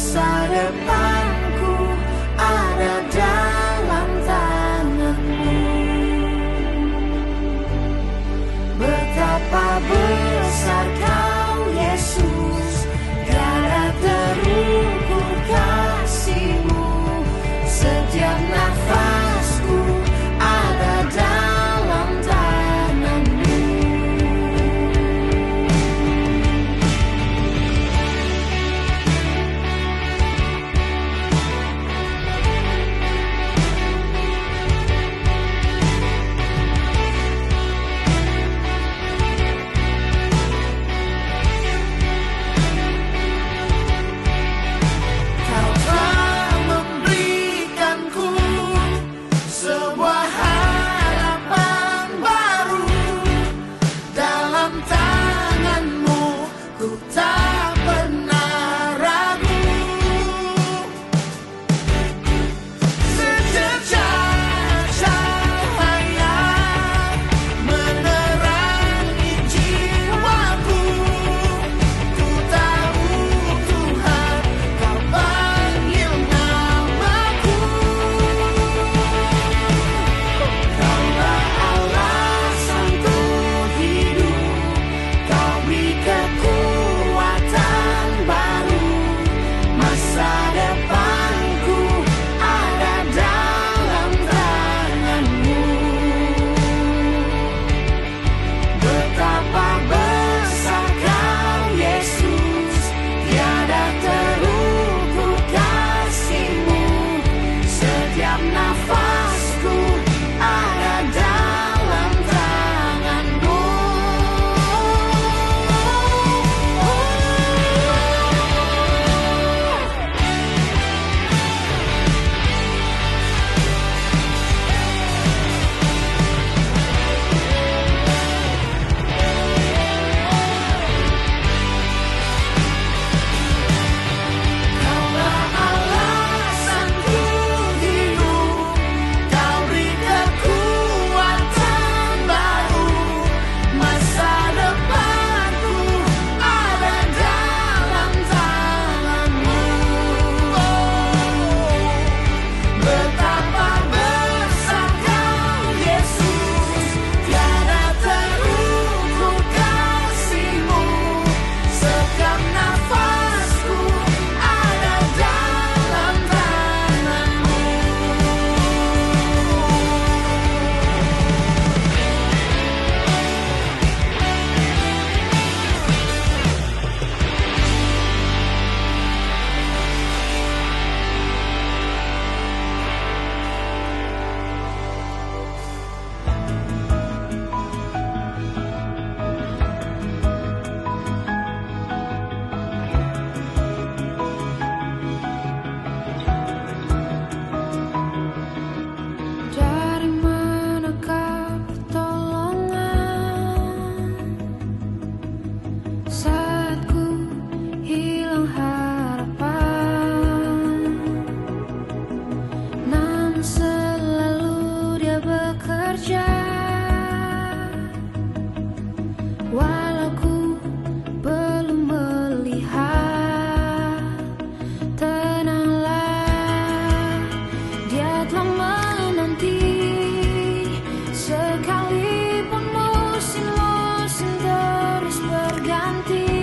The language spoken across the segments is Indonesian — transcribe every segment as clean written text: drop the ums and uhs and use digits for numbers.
Masa depanku ada dalam tanganmu. Betapa besar Kau Yesus, tiada terukur kasih-Mu. Setiap nafasku ada dalam tanganmu. Kau telah memberikanku sebuah harapan baru. Dalam tanganmu ku tak pernah ragu. Secercah cahaya menerangi jiwaku. Ku tahu Tuhan, Kau panggil namaku. Kaulah alasanku hidup, Kau beri kekuatan baru. Masa depanku ada dalam tanganmu. Betapa besar Kau Yesus, tiada terukur kasih-Mu. Setiap nafasku ada dalam tanganmu. Kaulah alasanku hidup, Kau beri kekuatan baru. Masa depanku ada dalam tanganmu. Betapa besar Kau Yesus, tiada terukur kasih-Mu. Setiap nafasku ada dalam tanganmu. Dari manakah pertolongan saat ku hilang harapan? Namun selalu Dia bekerja, walau ku belum melihat. Tenanglah, Dia telah menanti. Sekalipun musim-musim terus berganti,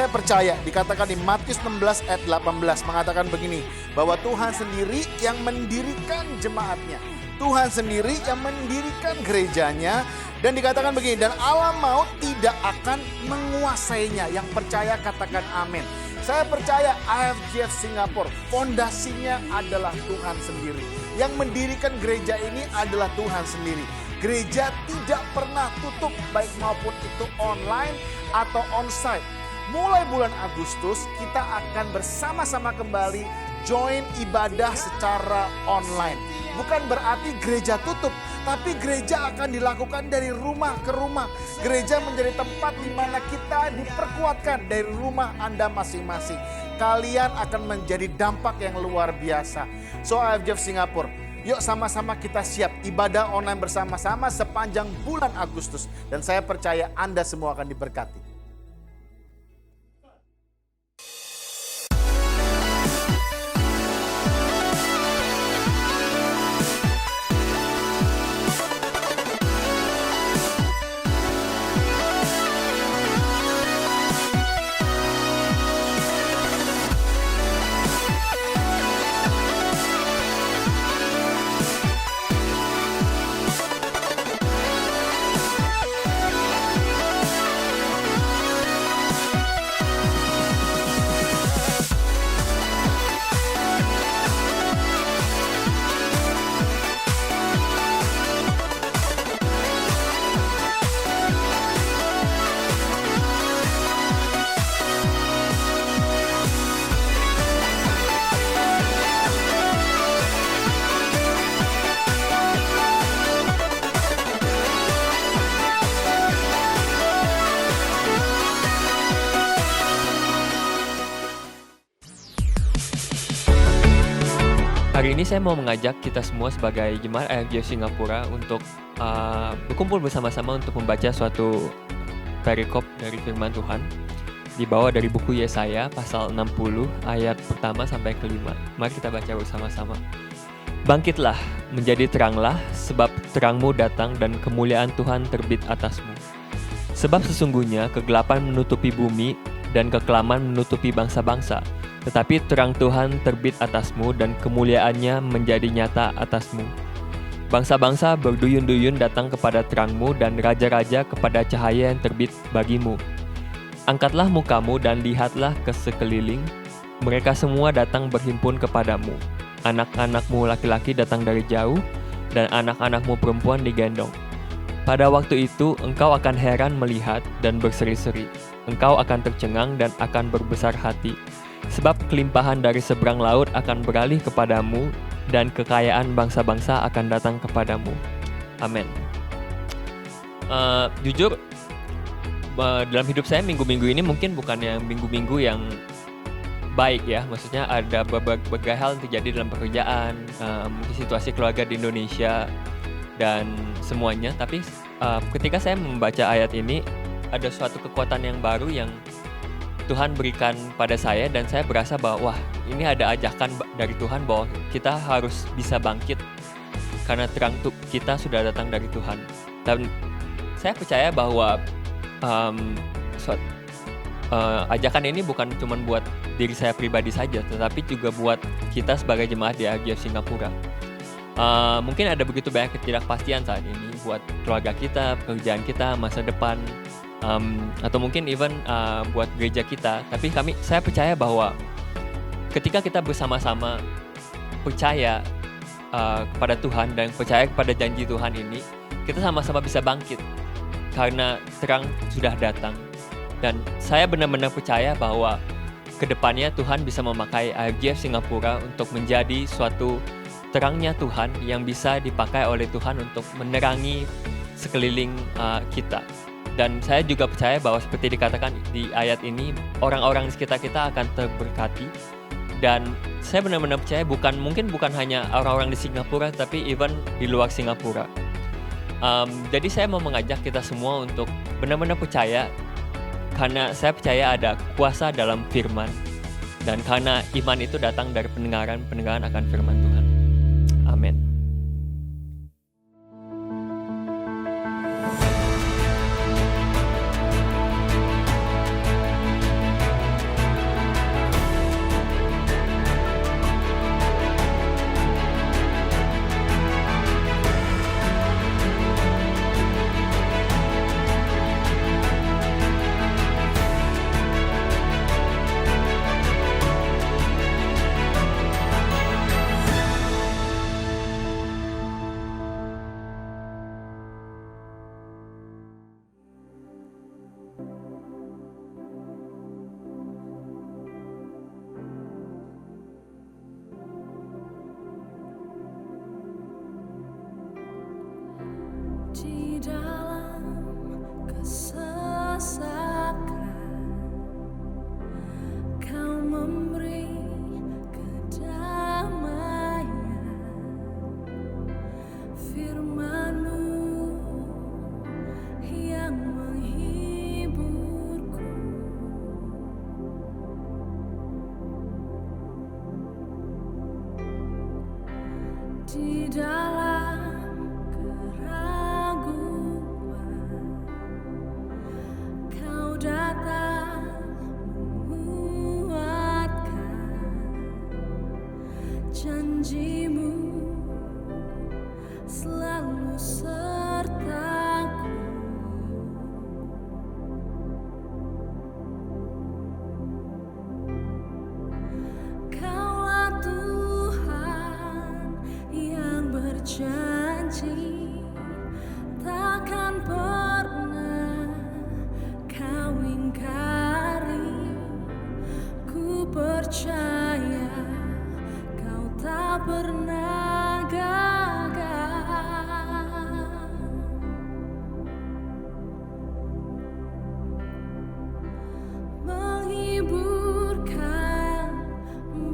saya percaya dikatakan di Matius 16 ayat 18 mengatakan begini, bahwa Tuhan sendiri yang mendirikan jemaatnya. Tuhan sendiri yang mendirikan gerejanya, dan dikatakan begini, dan alam maut tidak akan menguasainya. Yang percaya katakan amin. Saya percaya IFGF Singapura fondasinya adalah Tuhan sendiri. Yang mendirikan gereja ini adalah Tuhan sendiri. Gereja tidak pernah tutup, baik maupun itu online atau onsite. Mulai bulan Agustus kita akan bersama-sama kembali join ibadah secara online. Bukan berarti gereja tutup, tapi gereja akan dilakukan dari rumah ke rumah. Gereja menjadi tempat di mana kita diperkuatkan dari rumah Anda masing-masing. Kalian akan menjadi dampak yang luar biasa. So IFGF Singapura, yuk sama-sama kita siap ibadah online bersama-sama sepanjang bulan Agustus. Dan saya percaya Anda semua akan diberkati. Hari ini saya mau mengajak kita semua sebagai jemaat IFGF Singapura untuk berkumpul bersama-sama untuk membaca suatu perikop dari firman Tuhan. Dibawa dari buku Yesaya pasal 60 ayat pertama sampai kelima. Mari kita baca bersama-sama. Bangkitlah, menjadi teranglah, sebab terangmu datang dan kemuliaan Tuhan terbit atasmu. Sebab sesungguhnya kegelapan menutupi bumi dan kekelaman menutupi bangsa-bangsa. Tetapi terang Tuhan terbit atasmu dan kemuliaannya menjadi nyata atasmu. Bangsa-bangsa berduyun-duyun datang kepada terangmu dan raja-raja kepada cahaya yang terbit bagimu. Angkatlah mukamu dan lihatlah ke sekeliling. Mereka semua datang berhimpun kepadamu. Anak-anakmu laki-laki datang dari jauh dan anak-anakmu perempuan digendong. Pada waktu itu engkau akan heran melihat dan berseri-seri. Engkau akan tercengang dan akan berbesar hati. Sebab kelimpahan dari seberang laut akan beralih kepadamu dan kekayaan bangsa-bangsa akan datang kepadamu. Amin. Jujur, dalam hidup saya minggu-minggu ini mungkin bukan yang minggu-minggu yang baik ya. Maksudnya ada berbagai hal yang terjadi dalam pekerjaan, mungkin situasi keluarga di Indonesia dan semuanya. Tapi ketika saya membaca ayat ini, ada suatu kekuatan yang baru yang Tuhan berikan pada saya, dan saya berasa bahwa wah, ini ada ajakan dari Tuhan bahwa kita harus bisa bangkit karena terang kita sudah datang dari Tuhan. Dan saya percaya bahwa ajakan ini bukan cuma buat diri saya pribadi saja, tetapi juga buat kita sebagai jemaat di IFGF Singapura. Mungkin ada begitu banyak ketidakpastian saat ini buat keluarga kita, pekerjaan kita, masa depan, atau mungkin even buat gereja kita. Tapi saya percaya bahwa ketika kita bersama-sama percaya kepada Tuhan dan percaya kepada janji Tuhan ini, kita sama-sama bisa bangkit karena terang sudah datang. Dan saya benar-benar percaya bahwa kedepannya Tuhan bisa memakai IFGF Singapura untuk menjadi suatu terangnya Tuhan yang bisa dipakai oleh Tuhan untuk menerangi sekeliling kita. Dan saya juga percaya bahwa seperti dikatakan di ayat ini, orang-orang di sekitar kita akan terberkati. Dan saya benar-benar percaya mungkin bukan hanya orang-orang di Singapura, tapi even di luar Singapura. Jadi saya mau mengajak kita semua untuk benar-benar percaya, karena saya percaya ada kuasa dalam firman. Dan karena iman itu datang dari pendengaran akan firman Tuhan. Amin. dalam kesesakan, Kau memberi kedamaian. Firman-Mu yang menghiburku. Di dalam keraguan, Kau datang menguatkan. Janji-Mu selalu sertaku. Kaulah Tuhan yang berjanji takkan pernah Kau ingkari. Ku percaya Kau tak pernah gagal. Menghiburkan,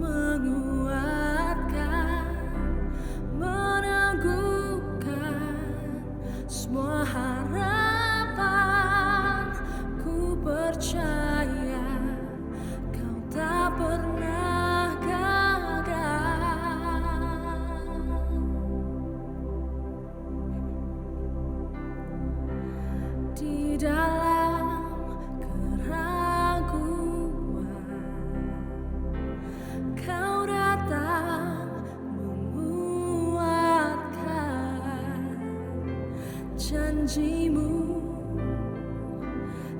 menguatkan, meneguhkan semua harapan. Ku percaya Kau tak pernah gagal. Di dalam keraguan, Kau datang menguatkan. Janji-Mu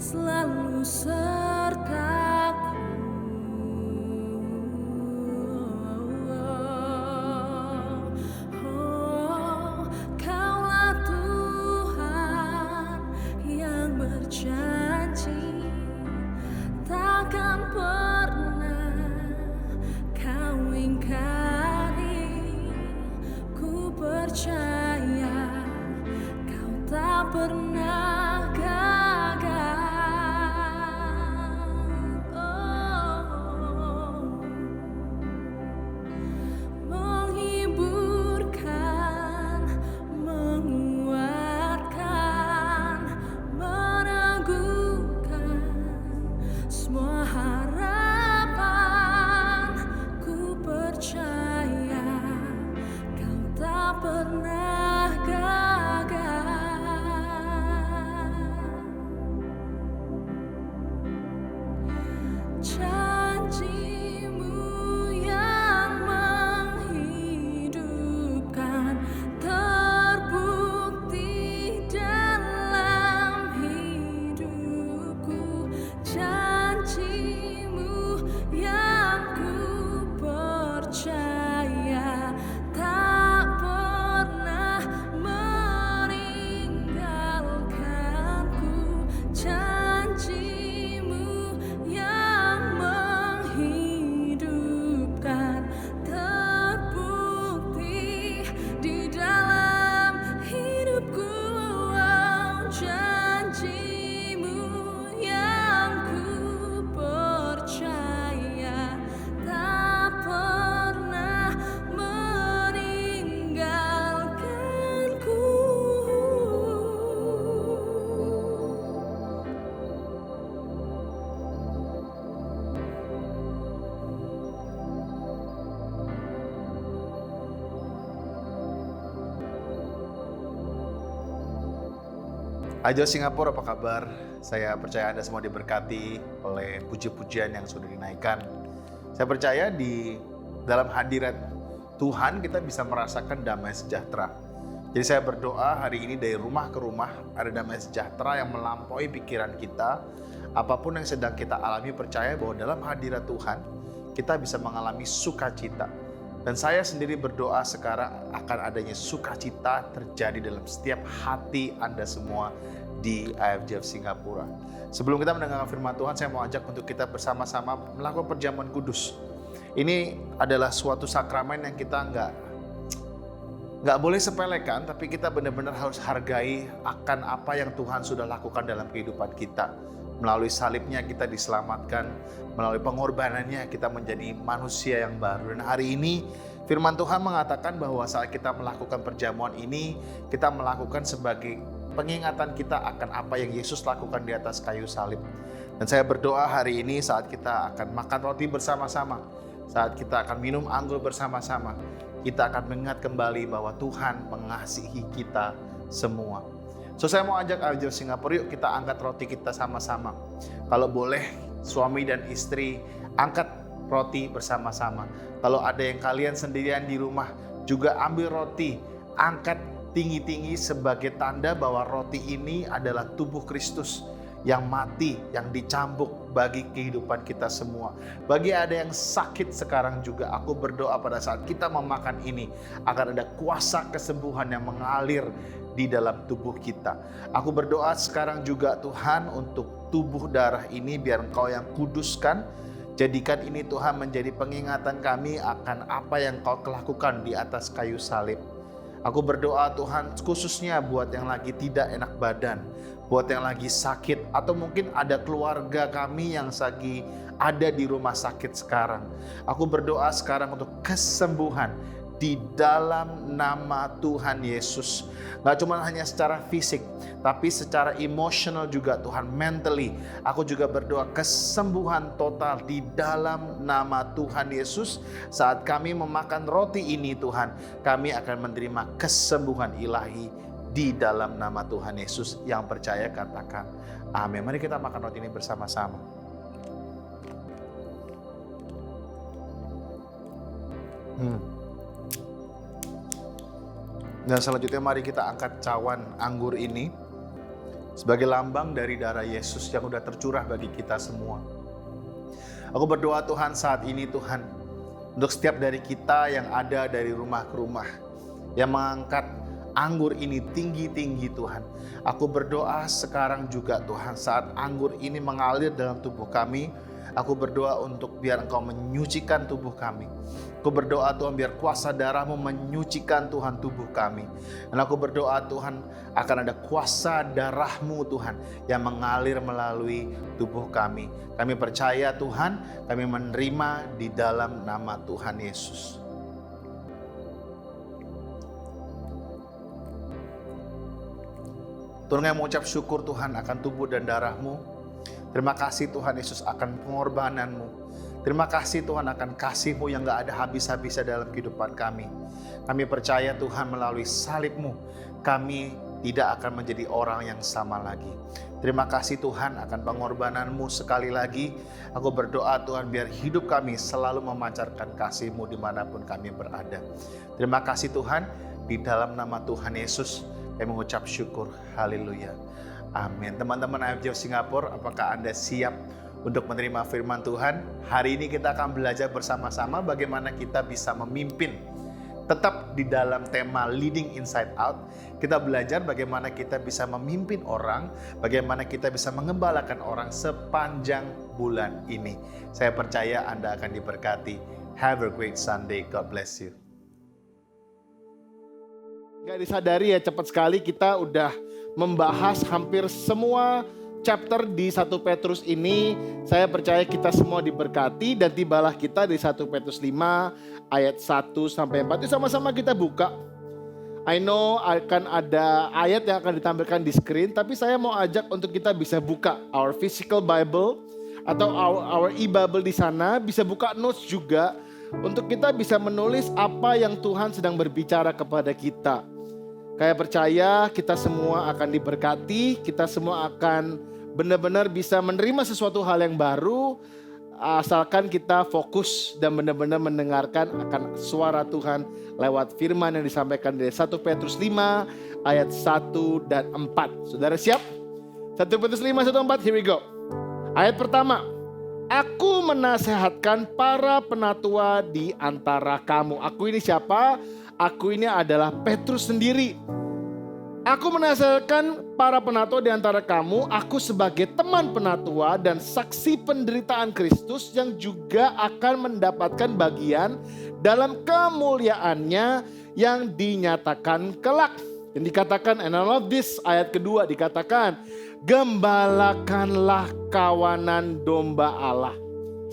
selalu sertaku. Oh, Kaulah Tuhan yang berjanji takkan pernah Kau ingkari. Ku percaya Kau tak pernah gagal. Menghiburkan, menguatkan, meneguhkan semua harapan. Ku percaya Kau tak pernah gagal. Janji-Mu yang menghidupkan terbukti dalam hidupku. Janji-Mu yang ku percaya tak pernah meninggalkanku. Janji-Mu yang menghidupkan terbukti di dalam hidupku. Oh, janji-Mu yang ku percaya tak pernah meninggalkanku. Ajo Singapura, apa kabar? Saya percaya Anda semua diberkati oleh puji-pujian yang sudah dinaikkan. Saya percaya di dalam hadirat Tuhan kita bisa merasakan damai sejahtera. Jadi saya berdoa hari ini dari rumah ke rumah ada damai sejahtera yang melampaui pikiran kita. Apapun yang sedang kita alami, percaya bahwa dalam hadirat Tuhan kita bisa mengalami sukacita. Dan saya sendiri berdoa sekarang akan adanya sukacita terjadi dalam setiap hati Anda semua di IFJF Singapura. Sebelum kita mendengarkan firman Tuhan, saya mau ajak untuk kita bersama-sama melakukan perjamuan kudus. Ini adalah suatu sakramen yang kita Nggak boleh sepelekan, tapi kita benar-benar harus hargai akan apa yang Tuhan sudah lakukan dalam kehidupan kita. Melalui salibnya kita diselamatkan, melalui pengorbanannya kita menjadi manusia yang baru. Dan hari ini firman Tuhan mengatakan bahwa saat kita melakukan perjamuan ini, kita melakukan sebagai pengingatan kita akan apa yang Yesus lakukan di atas kayu salib. Dan saya berdoa hari ini saat kita akan makan roti bersama-sama, saat kita akan minum anggur bersama-sama, kita akan mengingat kembali bahwa Tuhan mengasihi kita semua. So saya mau ajak IJF Singapura, yuk kita angkat roti kita sama-sama. Kalau boleh suami dan istri angkat roti bersama-sama. Kalau ada yang kalian sendirian di rumah juga ambil roti, angkat tinggi-tinggi sebagai tanda bahwa roti ini adalah tubuh Kristus yang mati, yang dicambuk bagi kehidupan kita semua. Bagi ada yang sakit sekarang juga, aku berdoa pada saat kita memakan ini akan ada kuasa kesembuhan yang mengalir di dalam tubuh kita. Aku berdoa sekarang juga Tuhan untuk tubuh darah ini biar Engkau yang kuduskan. Jadikan ini Tuhan menjadi pengingatan kami akan apa yang Kau lakukan di atas kayu salib. Aku berdoa Tuhan khususnya buat yang lagi tidak enak badan, buat yang lagi sakit, atau mungkin ada keluarga kami yang lagi ada di rumah sakit sekarang. Aku berdoa sekarang untuk kesembuhan di dalam nama Tuhan Yesus. Gak cuma hanya secara fisik, tapi secara emosional juga Tuhan, mentally. Aku juga berdoa kesembuhan total di dalam nama Tuhan Yesus. Saat kami memakan roti ini Tuhan, kami akan menerima kesembuhan ilahi di dalam nama Tuhan Yesus. Yang percaya katakan amin. Mari kita makan roti ini bersama-sama. Dan selanjutnya mari kita angkat cawan anggur ini sebagai lambang dari darah Yesus yang sudah tercurah bagi kita semua. Aku berdoa Tuhan saat ini Tuhan, untuk setiap dari kita yang ada dari rumah ke rumah, yang mengangkat anggur ini tinggi-tinggi Tuhan. Aku berdoa sekarang juga Tuhan, saat anggur ini mengalir dalam tubuh kami, aku berdoa untuk biar Engkau menyucikan tubuh kami. Aku berdoa Tuhan biar kuasa darah-Mu menyucikan Tuhan tubuh kami. Dan aku berdoa Tuhan akan ada kuasa darah-Mu Tuhan yang mengalir melalui tubuh kami. Kami percaya Tuhan, kami menerima di dalam nama Tuhan Yesus. Tuhan kami mengucap syukur Tuhan akan tubuh dan darah-Mu. Terima kasih Tuhan Yesus akan pengorbanan-Mu. Terima kasih Tuhan akan kasih-Mu yang gak ada habis-habisnya dalam kehidupan kami. Kami percaya Tuhan melalui salib-Mu, kami tidak akan menjadi orang yang sama lagi. Terima kasih Tuhan akan pengorbanan-Mu sekali lagi. Aku berdoa Tuhan biar hidup kami selalu memancarkan kasih-Mu dimanapun kami berada. Terima kasih Tuhan, di dalam nama Tuhan Yesus kami mengucap syukur. Haleluya. Amin. Teman-teman IJF Singapura, apakah Anda siap untuk menerima firman Tuhan? Hari ini kita akan belajar bersama-sama bagaimana kita bisa memimpin. Tetap di dalam tema Leading Inside Out, kita belajar bagaimana kita bisa memimpin orang, bagaimana kita bisa mengembalakan orang sepanjang bulan ini. Saya percaya Anda akan diberkati. Have a great Sunday. God bless you. Gak disadari ya, cepat sekali kita udah membahas hampir semua chapter di 1 Petrus ini. Saya percaya kita semua diberkati dan tibalah kita di 1 Petrus 5 ayat 1 sampai 4. Itu sama-sama kita buka. I know akan ada ayat yang akan ditampilkan di screen, tapi saya mau ajak untuk kita bisa buka our physical Bible atau our e-Bible di sana, bisa buka notes juga untuk kita bisa menulis apa yang Tuhan sedang berbicara kepada kita. Kayak percaya kita semua akan diberkati, kita semua akan benar-benar bisa menerima sesuatu hal yang baru, asalkan kita fokus dan benar-benar mendengarkan akan suara Tuhan lewat firman yang disampaikan dari 1 Petrus 5 ayat 1 dan 4. Saudara siap? 1 Petrus 5, 1, 4, here we go. Ayat pertama, aku menasehatkan para penatua di antara kamu. Aku ini siapa? Aku ini adalah Petrus sendiri. Aku menasehatkan para penatua di antara kamu, aku sebagai teman penatua dan saksi penderitaan Kristus yang juga akan mendapatkan bagian dalam kemuliaannya yang dinyatakan kelak. Yang dikatakan, and all of this, ayat kedua dikatakan, gembalakanlah kawanan domba Allah.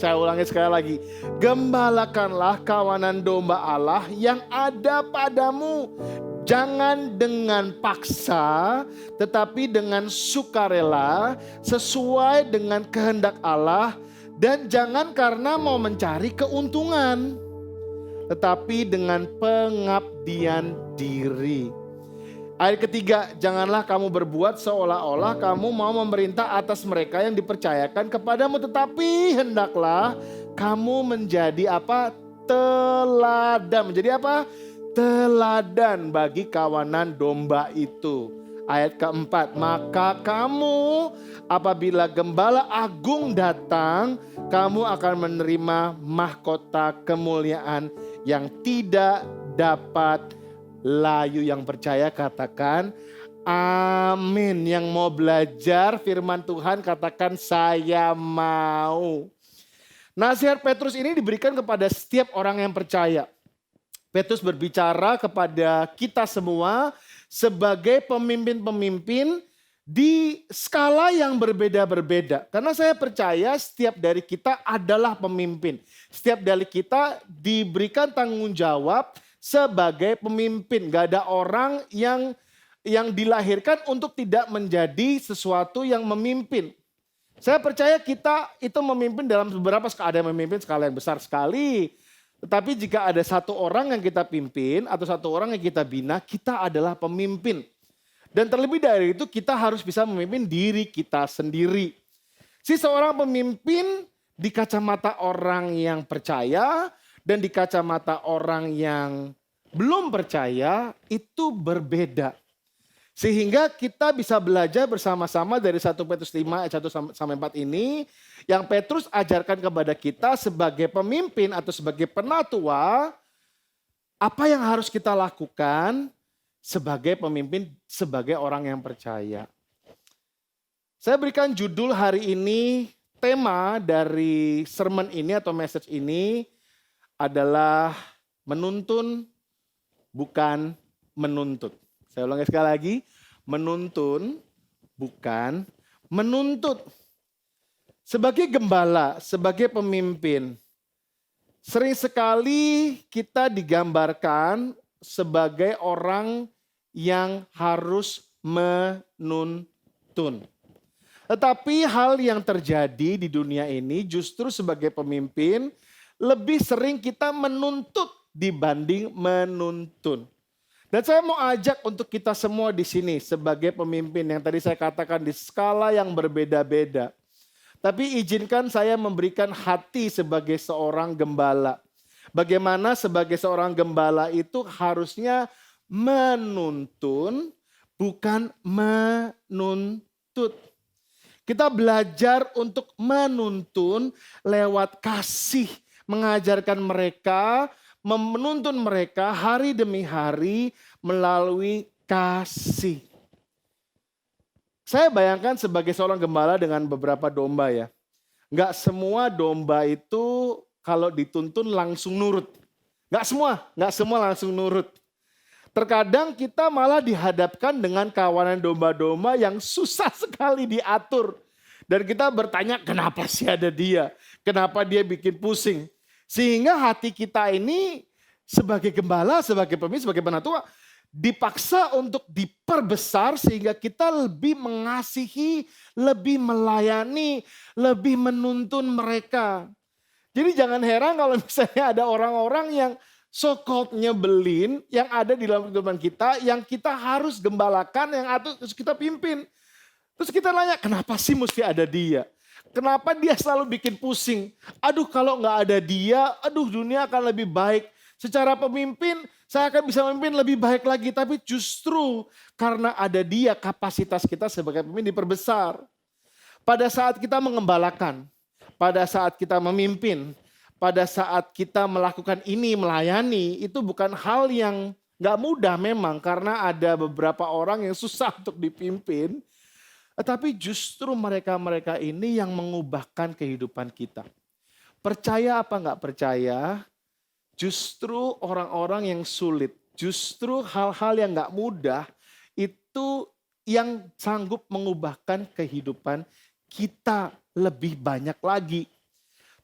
Saya ulangi sekali lagi, gembalakanlah kawanan domba Allah yang ada padamu. Jangan dengan paksa, tetapi dengan sukarela, sesuai dengan kehendak Allah. Dan jangan karena mau mencari keuntungan, tetapi dengan pengabdian diri. Ayat ketiga, janganlah kamu berbuat seolah-olah kamu mau memerintah atas mereka yang dipercayakan kepadamu. Tetapi hendaklah kamu menjadi apa? Teladan. Menjadi apa? Teladan bagi kawanan domba itu. Ayat keempat, maka kamu apabila gembala agung datang, kamu akan menerima mahkota kemuliaan yang tidak dapat layu. Yang percaya katakan amin. Yang mau belajar firman Tuhan katakan saya mau. Nasihat Petrus ini diberikan kepada setiap orang yang percaya. Petrus berbicara kepada kita semua sebagai pemimpin-pemimpin di skala yang berbeda-berbeda. Karena saya percaya setiap dari kita adalah pemimpin. Setiap dari kita diberikan tanggung jawab sebagai pemimpin. Gak ada orang yang dilahirkan untuk tidak menjadi sesuatu yang memimpin. Saya percaya kita itu memimpin dalam beberapa skala. Ada yang memimpin skala yang besar sekali. Tetapi jika ada satu orang yang kita pimpin atau satu orang yang kita bina, kita adalah pemimpin. Dan terlebih dari itu kita harus bisa memimpin diri kita sendiri. Si seorang pemimpin di kacamata orang yang percaya dan di kacamata orang yang belum percaya itu berbeda. Sehingga kita bisa belajar bersama-sama dari 1 Petrus 5 ayat 1 sampai 4 ini. Yang Petrus ajarkan kepada kita sebagai pemimpin atau sebagai penatua. Apa yang harus kita lakukan sebagai pemimpin, sebagai orang yang percaya. Saya berikan judul hari ini, tema dari sermon ini atau message ini adalah menuntun bukan menuntut. Saya ulangi sekali lagi, menuntun bukan menuntut. Sebagai gembala, sebagai pemimpin, sering sekali kita digambarkan sebagai orang yang harus menuntun. Tetapi hal yang terjadi di dunia ini justru sebagai pemimpin lebih sering kita menuntut dibanding menuntun. Dan saya mau ajak untuk kita semua di sini sebagai pemimpin yang tadi saya katakan di skala yang berbeda-beda. Tapi izinkan saya memberikan hati sebagai seorang gembala. Bagaimana sebagai seorang gembala itu harusnya menuntun bukan menuntut. Kita belajar untuk menuntun lewat kasih, mengajarkan mereka, menuntun mereka hari demi hari melalui kasih. Saya bayangkan sebagai seorang gembala dengan beberapa domba ya. Enggak semua domba itu kalau dituntun langsung nurut. Enggak semua langsung nurut. Terkadang kita malah dihadapkan dengan kawanan domba-domba yang susah sekali diatur. Dan kita bertanya kenapa sih ada dia? Kenapa dia bikin pusing? Sehingga hati kita ini sebagai gembala, sebagai pemimpin, sebagai penatua dipaksa untuk diperbesar sehingga kita lebih mengasihi, lebih melayani, lebih menuntun mereka. Jadi jangan heran kalau misalnya ada orang-orang yang so-called nyebelin yang ada di dalam kehidupan kita, yang kita harus gembalakan, yang harus kita pimpin. Terus kita nanya, kenapa sih mesti ada dia? Kenapa dia selalu bikin pusing? Aduh kalau nggak ada dia, aduh dunia akan lebih baik. Secara pemimpin, saya akan bisa memimpin lebih baik lagi. Tapi justru karena ada dia, kapasitas kita sebagai pemimpin diperbesar. Pada saat kita mengembalakan, pada saat kita memimpin, pada saat kita melakukan ini, melayani, itu bukan hal yang nggak mudah memang. Karena ada beberapa orang yang susah untuk dipimpin. Tetapi justru mereka-mereka ini yang mengubahkan kehidupan kita. Percaya apa nggak percaya, justru orang-orang yang sulit, Justru hal-hal yang gak mudah itu yang sanggup mengubahkan kehidupan kita lebih banyak lagi.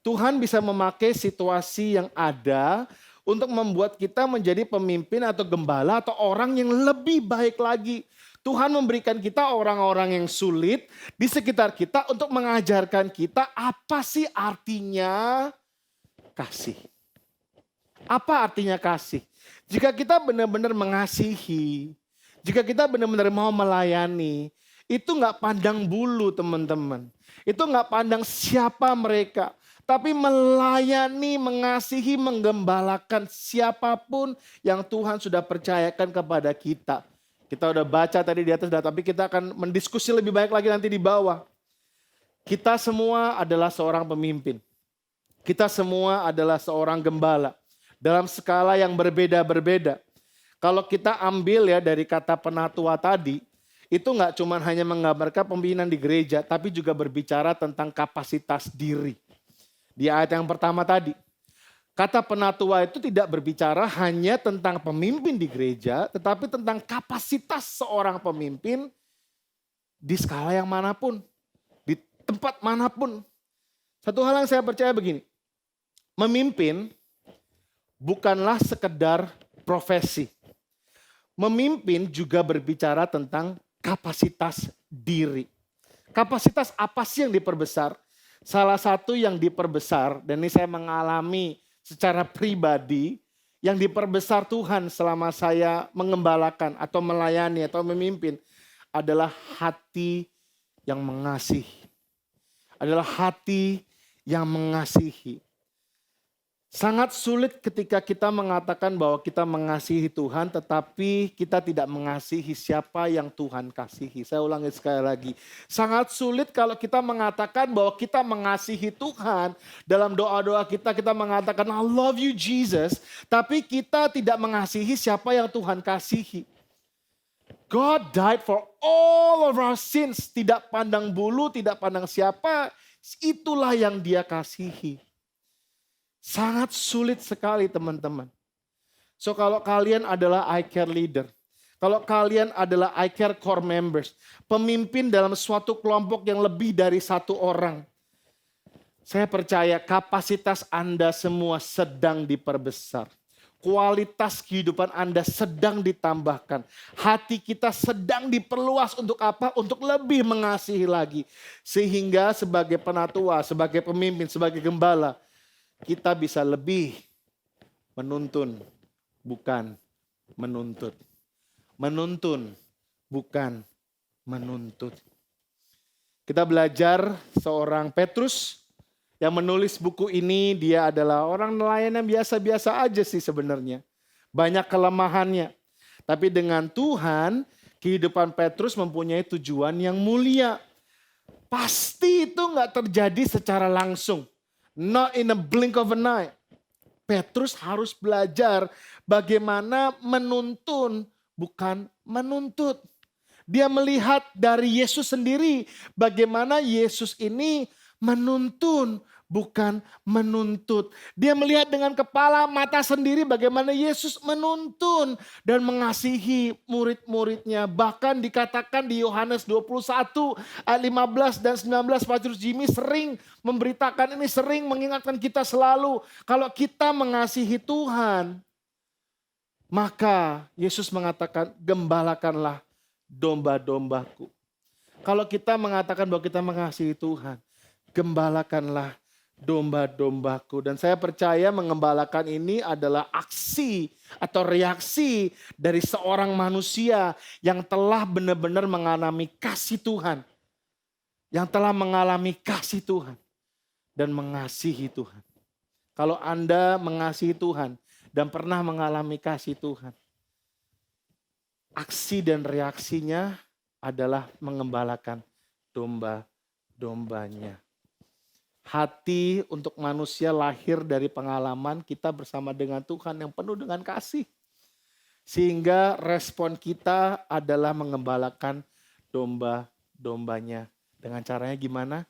Tuhan bisa memakai situasi yang ada untuk membuat kita menjadi pemimpin atau gembala atau orang yang lebih baik lagi. Tuhan memberikan kita orang-orang yang sulit di sekitar kita untuk mengajarkan kita apa sih artinya kasih. Apa artinya kasih? Jika kita benar-benar mengasihi, jika kita benar-benar mau melayani, itu gak pandang bulu teman-teman. Itu gak pandang siapa mereka. Tapi melayani, mengasihi, menggembalakan siapapun yang Tuhan sudah percayakan kepada kita. Kita udah baca tadi di atas, tapi kita akan mendiskusi lebih banyak lagi nanti di bawah. Kita semua adalah seorang pemimpin. Kita semua adalah seorang gembala. Dalam skala yang berbeda-berbeda. Kalau kita ambil ya dari kata penatua tadi, itu nggak cuma hanya menggambarkan pembinaan di gereja, tapi juga berbicara tentang kapasitas diri. Di ayat yang pertama tadi, kata penatua itu tidak berbicara hanya tentang pemimpin di gereja, tetapi tentang kapasitas seorang pemimpin di skala yang manapun, di tempat manapun. Satu hal yang saya percaya begini, memimpin bukanlah sekedar profesi. Memimpin juga berbicara tentang kapasitas diri. Kapasitas apa sih yang diperbesar? Salah satu yang diperbesar, dan ini saya mengalami secara pribadi, yang diperbesar Tuhan selama saya mengembalakan atau melayani atau memimpin adalah hati yang mengasihi. Adalah hati yang mengasihi. Sangat sulit ketika kita mengatakan bahwa kita mengasihi Tuhan, tetapi kita tidak mengasihi siapa yang Tuhan kasihi. Saya ulangi sekali lagi. Sangat sulit kalau kita mengatakan bahwa kita mengasihi Tuhan. Dalam doa-doa kita mengatakan, I love you Jesus. Tapi kita tidak mengasihi siapa yang Tuhan kasihi. God died for all of our sins. Tidak pandang bulu, tidak pandang siapa. Itulah yang dia kasihi. Sangat sulit sekali teman-teman. So kalau kalian adalah iCare leader, kalau kalian adalah iCare core members, pemimpin dalam suatu kelompok yang lebih dari satu orang, saya percaya kapasitas Anda semua sedang diperbesar. Kualitas kehidupan Anda sedang ditambahkan. Hati kita sedang diperluas untuk apa? Untuk lebih mengasihi lagi. Sehingga sebagai penatua, sebagai pemimpin, sebagai gembala, kita bisa lebih menuntun, bukan menuntut. Menuntun, bukan menuntut. Kita belajar seorang Petrus yang menulis buku ini, dia adalah orang nelayan yang biasa-biasa aja sih sebenarnya. Banyak kelemahannya. Tapi dengan Tuhan, kehidupan Petrus mempunyai tujuan yang mulia. Pasti itu gak terjadi secara langsung. Not in a blink of an eye. Petrus harus belajar bagaimana menuntun, bukan menuntut. Dia melihat dari Yesus sendiri bagaimana Yesus ini menuntun, bukan menuntut. Dia melihat dengan kepala mata sendiri bagaimana Yesus menuntun dan mengasihi murid-muridnya. Bahkan dikatakan di Yohanes 21 ayat 15 dan 19, Pastor Jimmy sering memberitakan ini, sering mengingatkan kita selalu. Kalau kita mengasihi Tuhan, maka Yesus mengatakan gembalakanlah domba-dombaku. Kalau kita mengatakan bahwa kita mengasihi Tuhan, gembalakanlah domba-dombaku. Dan saya percaya mengembalakan ini adalah aksi atau reaksi dari seorang manusia yang telah benar-benar mengalami kasih Tuhan. Yang telah mengalami kasih Tuhan dan mengasihi Tuhan. Kalau Anda mengasihi Tuhan dan pernah mengalami kasih Tuhan, aksi dan reaksinya adalah mengembalakan domba-dombanya. Hati untuk manusia lahir dari pengalaman kita bersama dengan Tuhan yang penuh dengan kasih. Sehingga respon kita adalah mengembalakan domba-dombanya. Dengan caranya gimana?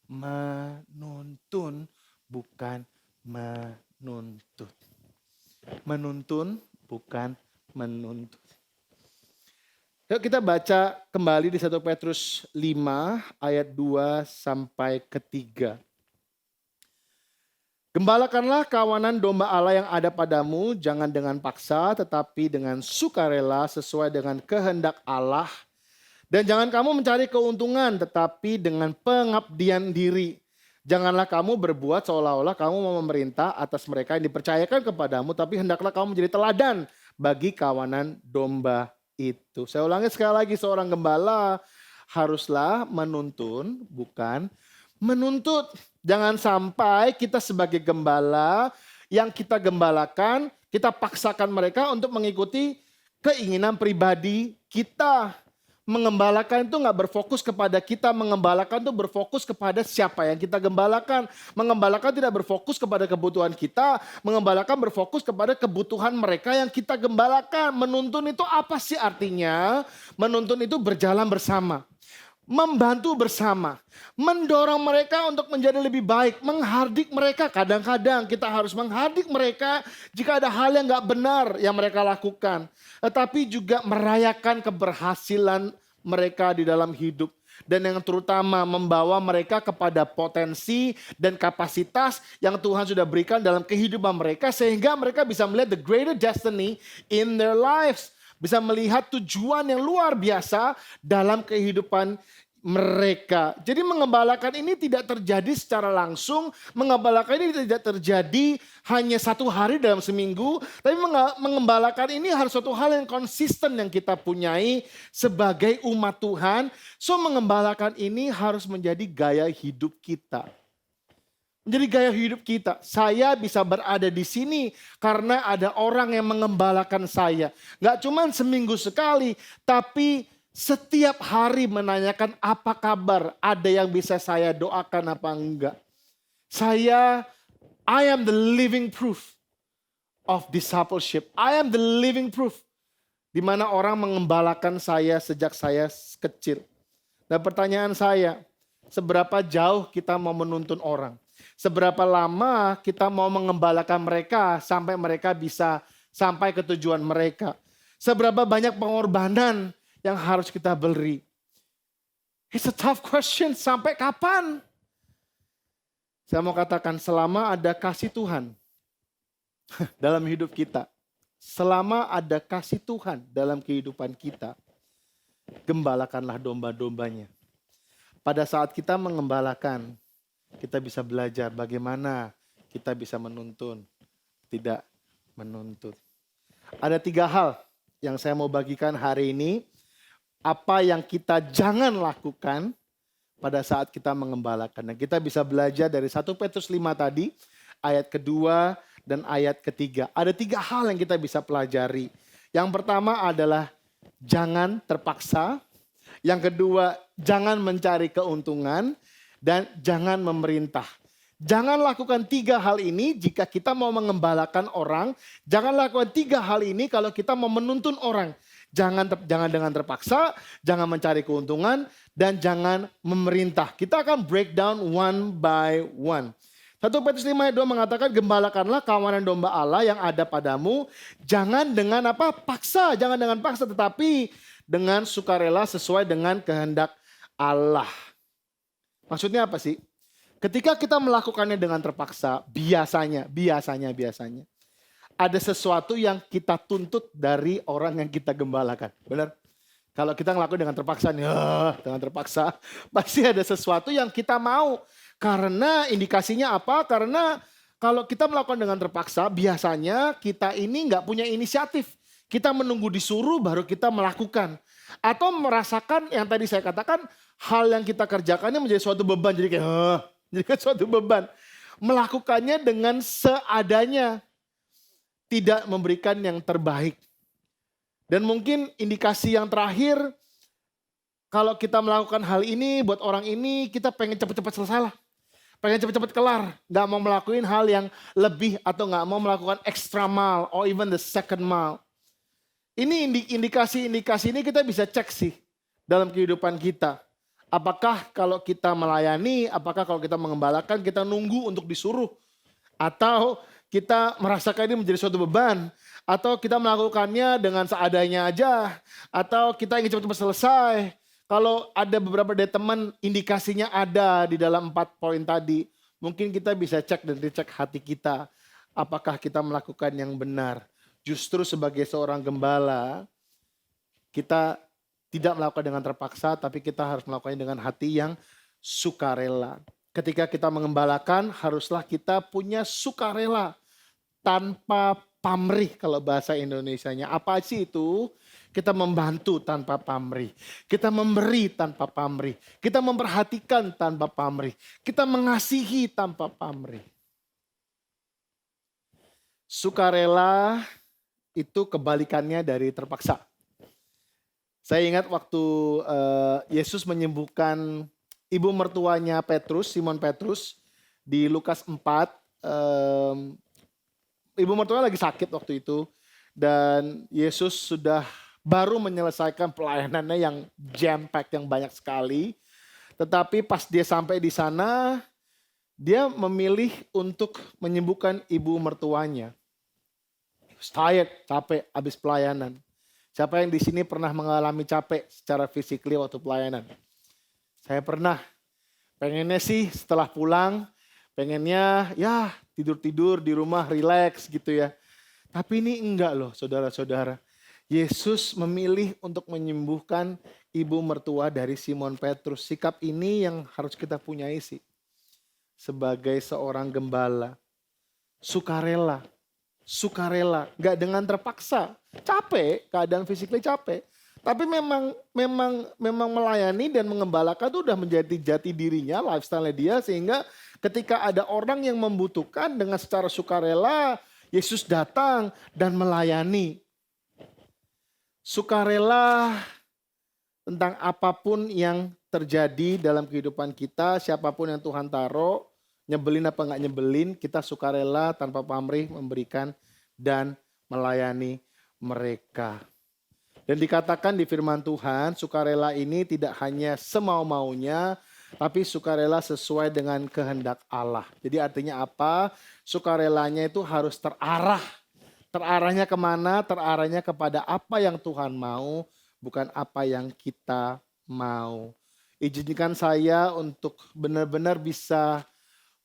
Menuntun, bukan menuntut. Menuntun, bukan menuntun. Yuk kita baca kembali di 1 Petrus 5 ayat 2 sampai ke 3. Gembalakanlah kawanan domba Allah yang ada padamu, jangan dengan paksa tetapi dengan sukarela sesuai dengan kehendak Allah. Dan jangan kamu mencari keuntungan tetapi dengan pengabdian diri. Janganlah kamu berbuat seolah-olah kamu mau memerintah atas mereka yang dipercayakan kepadamu, tapi hendaklah kamu menjadi teladan bagi kawanan domba itu. Saya ulangi sekali lagi, seorang gembala haruslah menuntun, bukan menuntut. Jangan sampai kita sebagai gembala yang kita gembalakan, kita paksakan mereka untuk mengikuti keinginan pribadi kita. Mengembalakan itu nggak berfokus kepada kita, mengembalakan itu berfokus kepada siapa yang kita gembalakan. Mengembalakan tidak berfokus kepada kebutuhan kita, mengembalakan berfokus kepada kebutuhan mereka yang kita gembalakan. Menuntun itu apa sih artinya? Menuntun itu berjalan bersama, membantu bersama, mendorong mereka untuk menjadi lebih baik, menghardik mereka. Kadang-kadang kita harus menghardik mereka jika ada hal yang gak benar yang mereka lakukan. Tetapi juga merayakan keberhasilan mereka di dalam hidup. Dan yang terutama membawa mereka kepada potensi dan kapasitas yang Tuhan sudah berikan dalam kehidupan mereka. Sehingga mereka bisa melihat the greater destiny in their lives. Bisa melihat tujuan yang luar biasa dalam kehidupan mereka. Jadi mengembalakan ini tidak terjadi secara langsung. Mengembalakan ini tidak terjadi hanya satu hari dalam seminggu. Tapi mengembalakan ini harus suatu hal yang konsisten yang kita punyai sebagai umat Tuhan. So mengembalakan ini harus menjadi gaya hidup kita. Menjadi gaya hidup kita. Saya bisa berada di sini karena ada orang yang mengembalakan saya. Gak cuma seminggu sekali, tapi setiap hari menanyakan apa kabar, ada yang bisa saya doakan apa enggak. I am the living proof of discipleship. I am the living proof. Di mana orang mengembalakan saya sejak saya kecil. Dan pertanyaan saya, seberapa jauh kita mau menuntun orang? Seberapa lama kita mau mengembalakan mereka sampai mereka bisa sampai ke tujuan mereka? Seberapa banyak pengorbanan yang harus kita beri? It's a tough question. Sampai kapan? Saya mau katakan selama ada kasih Tuhan dalam hidup kita. Selama ada kasih Tuhan dalam kehidupan kita. Gembalakanlah domba-dombanya. Pada saat kita mengembalakan, kita bisa belajar bagaimana kita bisa menuntun, tidak menuntut. Ada 3 hal yang saya mau bagikan hari ini. Apa yang kita jangan lakukan pada saat kita mengembalakan. Dan kita bisa belajar dari 1 Petrus 5 tadi, ayat kedua dan ayat ketiga. Ada 3 hal yang kita bisa pelajari. Yang pertama adalah jangan terpaksa. Yang kedua, jangan mencari keuntungan. Dan jangan memerintah. Jangan lakukan 3 hal ini jika kita mau mengembalakan orang. Jangan lakukan 3 hal ini kalau kita mau menuntun orang. Jangan dengan terpaksa, jangan mencari keuntungan, dan jangan memerintah. Kita akan breakdown one by one. 1 Petrus 5 ayat 2 mengatakan, gembalakanlah kawanan domba Allah yang ada padamu. Jangan dengan paksa, jangan dengan paksa, tetapi dengan sukarela sesuai dengan kehendak Allah. Maksudnya apa sih? Ketika kita melakukannya dengan terpaksa, biasanya. Ada sesuatu yang kita tuntut dari orang yang kita gembalakan. Benar? Kalau kita ngelakuin dengan terpaksa, pasti ada sesuatu yang kita mau. Karena indikasinya apa? Karena kalau kita melakukan dengan terpaksa, biasanya kita ini nggak punya inisiatif. Kita menunggu disuruh baru kita melakukan. Atau merasakan yang tadi saya katakan, hal yang kita kerjakannya menjadi suatu beban. Jadi kayak suatu beban. Melakukannya dengan seadanya. Tidak memberikan yang terbaik. Dan mungkin indikasi yang terakhir, kalau kita melakukan hal ini buat orang ini, kita pengen cepat-cepat selesai lah. Pengen cepat-cepat kelar. Gak mau melakukan hal yang lebih atau gak mau melakukan extra mile or even the second mile. Ini indikasi-indikasi ini kita bisa cek sih dalam kehidupan kita. Apakah kalau kita melayani, apakah kalau kita mengembalakan, kita nunggu untuk disuruh. Atau kita merasakan ini menjadi suatu beban. Atau kita melakukannya dengan seadanya aja. Atau kita ingin cepat-cepat selesai. Kalau ada beberapa dari teman indikasinya ada di dalam 4 poin tadi. Mungkin kita bisa cek dan dicek hati kita. Apakah kita melakukan yang benar. Justru sebagai seorang gembala, kita tidak melakukan dengan terpaksa, tapi kita harus melakukannya dengan hati yang sukarela. Ketika kita mengembalakan, haruslah kita punya sukarela tanpa pamrih kalau bahasa Indonesianya. Apa sih itu? Kita membantu tanpa pamrih. Kita memberi tanpa pamrih. Kita memperhatikan tanpa pamrih. Kita mengasihi tanpa pamrih. Sukarela itu kebalikannya dari terpaksa. Saya ingat waktu Yesus menyembuhkan ibu mertuanya Petrus, Simon Petrus, di Lukas 4. Ibu mertuanya lagi sakit waktu itu. Dan Yesus sudah baru menyelesaikan pelayanannya yang jam-pack, yang banyak sekali. Tetapi pas dia sampai di sana, dia memilih untuk menyembuhkan ibu mertuanya. Tired, capek, habis pelayanan. Siapa yang di sini pernah mengalami capek secara physically waktu pelayanan? Saya pernah. Pengennya sih setelah pulang, pengennya ya tidur-tidur di rumah, relax gitu ya. Tapi ini enggak loh saudara-saudara. Yesus memilih untuk menyembuhkan ibu mertua dari Simon Petrus. Sikap ini yang harus kita punyai sih. Sebagai seorang gembala. Sukarela. Sukarela. Gak dengan terpaksa. Capek, keadaan fisiknya capek. Tapi memang melayani dan mengembalakan itu udah menjadi jati dirinya, lifestyle dia. Sehingga ketika ada orang yang membutuhkan dengan secara sukarela, Yesus datang dan melayani. Sukarela tentang apapun yang terjadi dalam kehidupan kita, siapapun yang Tuhan taruh, nyebelin apa enggak nyebelin, kita sukarela tanpa pamrih memberikan dan melayani mereka. Dan dikatakan di firman Tuhan, sukarela ini tidak hanya semau-maunya, tapi sukarela sesuai dengan kehendak Allah. Jadi artinya apa? Sukarelanya itu harus terarah. Terarahnya kemana? Terarahnya kepada apa yang Tuhan mau, bukan apa yang kita mau. Izinkan saya untuk benar-benar bisa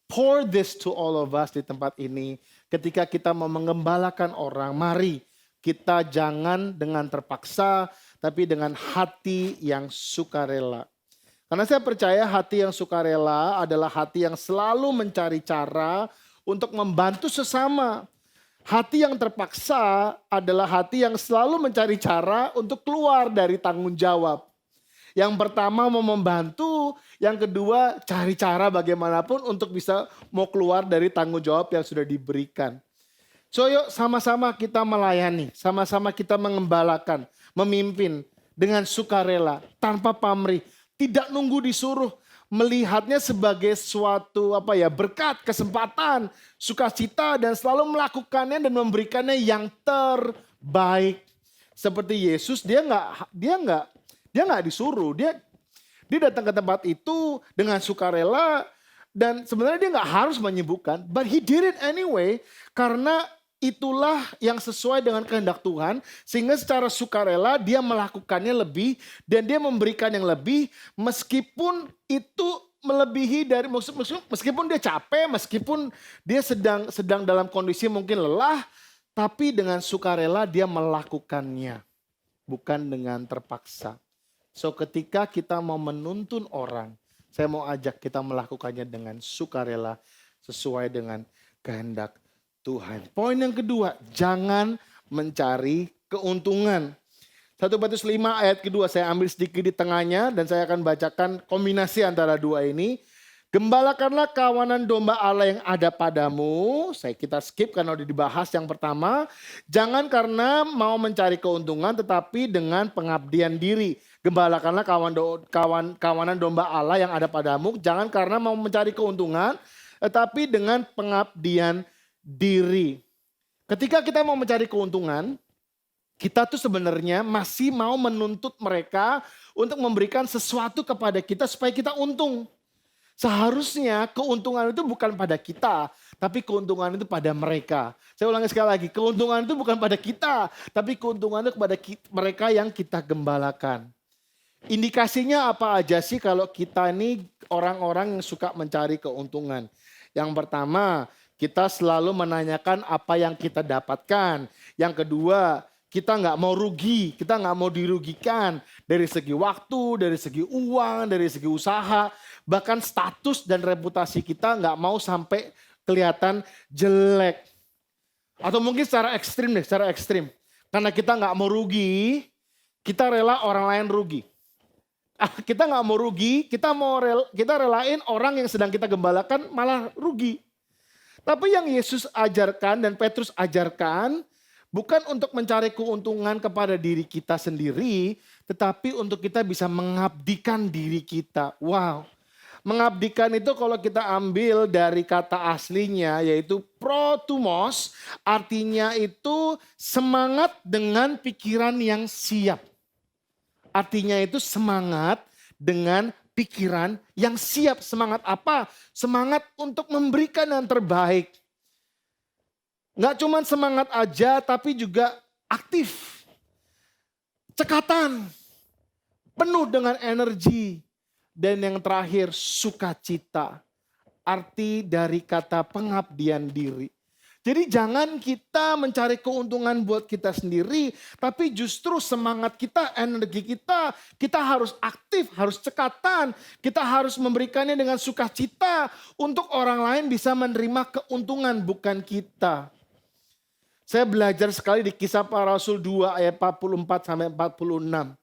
pour this to all of us di tempat ini. Ketika kita mau mengembalakan orang, mari kita jangan dengan terpaksa, tapi dengan hati yang sukarela. Karena saya percaya hati yang sukarela adalah hati yang selalu mencari cara untuk membantu sesama. Hati yang terpaksa adalah hati yang selalu mencari cara untuk keluar dari tanggung jawab. Yang pertama mau membantu, yang kedua cari cara bagaimanapun untuk bisa mau keluar dari tanggung jawab yang sudah diberikan. So yuk sama-sama kita melayani, sama-sama kita mengembalakan, memimpin dengan sukarela, tanpa pamrih, tidak nunggu disuruh, melihatnya sebagai suatu berkat, kesempatan, sukacita dan selalu melakukannya dan memberikannya yang terbaik. Seperti Yesus dia nggak disuruh, dia datang ke tempat itu dengan sukarela dan sebenarnya dia nggak harus menyembuhkan, but he did it anyway karena itulah yang sesuai dengan kehendak Tuhan, sehingga secara sukarela dia melakukannya lebih dan dia memberikan yang lebih meskipun itu melebihi dari meskipun dia capek, meskipun dia sedang dalam kondisi mungkin lelah, tapi dengan sukarela dia melakukannya, bukan dengan terpaksa. So ketika kita mau menuntun orang, saya mau ajak kita melakukannya dengan sukarela sesuai dengan kehendak Tuhan. Poin yang kedua, jangan mencari keuntungan. 1 Petrus 5 ayat kedua, saya ambil sedikit di tengahnya dan saya akan bacakan kombinasi antara dua ini. Gembalakanlah kawanan domba Allah yang ada padamu. Kita skip karena udah dibahas yang pertama. Jangan karena mau mencari keuntungan tetapi dengan pengabdian diri. Gembalakanlah kawanan domba Allah yang ada padamu. Jangan karena mau mencari keuntungan tetapi dengan pengabdian diri. Ketika kita mau mencari keuntungan, kita tuh sebenarnya masih mau menuntut mereka untuk memberikan sesuatu kepada kita supaya kita untung. Seharusnya keuntungan itu bukan pada kita, tapi keuntungan itu pada mereka. Saya ulangi sekali lagi, keuntungan itu bukan pada kita, tapi keuntungan itu kepada mereka yang kita gembalakan. Indikasinya apa aja sih kalau kita ini orang-orang yang suka mencari keuntungan? Yang pertama, kita selalu menanyakan apa yang kita dapatkan. Yang kedua, kita nggak mau rugi, kita nggak mau dirugikan dari segi waktu, dari segi uang, dari segi usaha, bahkan status dan reputasi kita nggak mau sampai kelihatan jelek. Atau mungkin secara ekstrim deh, secara ekstrim. Karena kita nggak mau rugi, kita rela orang lain rugi. Kita nggak mau rugi, kita relain orang yang sedang kita gembalakan malah rugi. Tapi yang Yesus ajarkan dan Petrus ajarkan, bukan untuk mencari keuntungan kepada diri kita sendiri, tetapi untuk kita bisa mengabdikan diri kita. Wow, mengabdikan itu kalau kita ambil dari kata aslinya yaitu protumos, artinya itu semangat dengan pikiran yang siap. Artinya itu semangat dengan pikiran yang siap. Semangat apa? Semangat untuk memberikan yang terbaik. Nggak cuma semangat aja, tapi juga aktif. Cekatan. Penuh dengan energi. Dan yang terakhir, sukacita. Arti dari kata pengabdian diri. Jadi jangan kita mencari keuntungan buat kita sendiri, tapi justru semangat kita, energi kita harus aktif, harus cekatan. Kita harus memberikannya dengan sukacita untuk orang lain bisa menerima keuntungan, bukan kita. Saya belajar sekali di Kisah Para Rasul 2 ayat 44 sampai 46.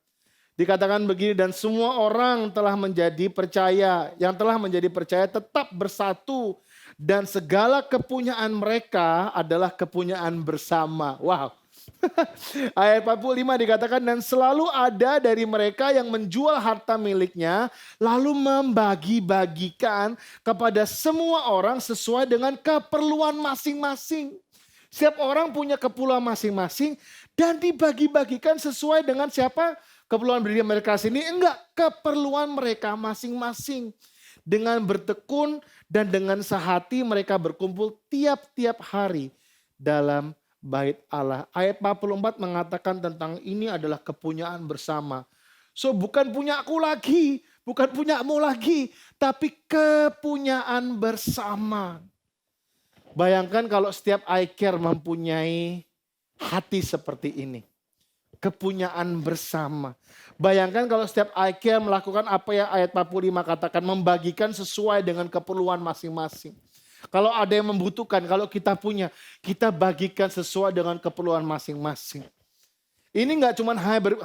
Dikatakan begini, dan semua orang telah menjadi percaya, yang telah menjadi percaya tetap bersatu, dan segala kepunyaan mereka adalah kepunyaan bersama. Wow. Ayat 45 dikatakan, dan selalu ada dari mereka yang menjual harta miliknya, lalu membagi-bagikan kepada semua orang sesuai dengan keperluan masing-masing. Setiap orang punya keperluan masing-masing dan dibagi-bagikan sesuai dengan siapa? Keperluan diri mereka sini? Enggak, keperluan mereka masing-masing. Dengan bertekun dan dengan sehati mereka berkumpul tiap-tiap hari dalam bait Allah. Ayat 44 mengatakan tentang ini adalah kepunyaan bersama. So bukan punya aku lagi, bukan punyamu lagi, tapi kepunyaan bersama. Bayangkan kalau setiap iCare mempunyai hati seperti ini. Kepunyaan bersama. Bayangkan kalau setiap iCare melakukan apa yang ayat 45 katakan, membagikan sesuai dengan keperluan masing-masing. Kalau ada yang membutuhkan, kalau kita punya, kita bagikan sesuai dengan keperluan masing-masing. Ini gak cuma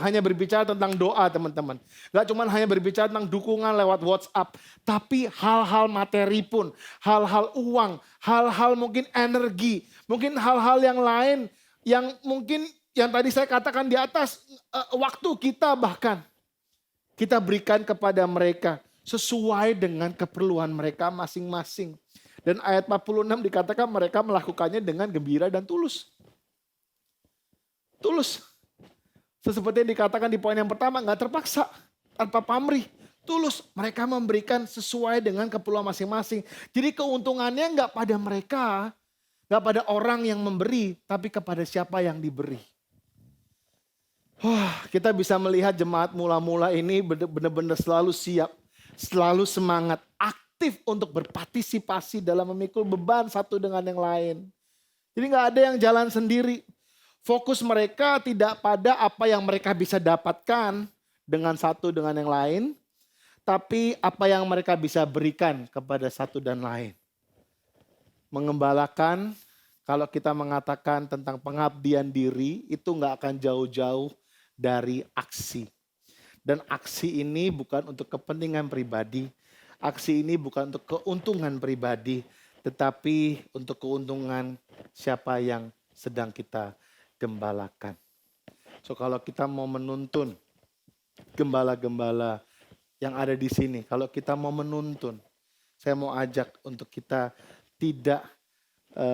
hanya berbicara tentang doa teman-teman. Gak cuma hanya berbicara tentang dukungan lewat WhatsApp. Tapi hal-hal materi pun, hal-hal uang, hal-hal mungkin energi. Mungkin hal-hal yang lain yang mungkin yang tadi saya katakan di atas, waktu kita bahkan. Kita berikan kepada mereka sesuai dengan keperluan mereka masing-masing. Dan ayat 46 dikatakan mereka melakukannya dengan gembira dan tulus. Tulus. Seperti yang dikatakan di poin yang pertama, gak terpaksa, tanpa pamrih. Tulus, mereka memberikan sesuai dengan keperluan masing-masing. Jadi keuntungannya gak pada mereka, gak pada orang yang memberi, tapi kepada siapa yang diberi. Wah, kita bisa melihat jemaat mula-mula ini benar-benar selalu siap, selalu semangat, aktif untuk berpartisipasi dalam memikul beban satu dengan yang lain. Jadi gak ada yang jalan sendiri. Fokus mereka tidak pada apa yang mereka bisa dapatkan dengan satu dengan yang lain, tapi apa yang mereka bisa berikan kepada satu dan lain. Mengembalakan, kalau kita mengatakan tentang pengabdian diri, itu nggak akan jauh-jauh dari aksi. Dan aksi ini bukan untuk kepentingan pribadi, aksi ini bukan untuk keuntungan pribadi, tetapi untuk keuntungan siapa yang sedang kita gembalakan. So kalau kita mau menuntun gembala-gembala yang ada di sini, kalau kita mau menuntun, saya mau ajak untuk kita tidak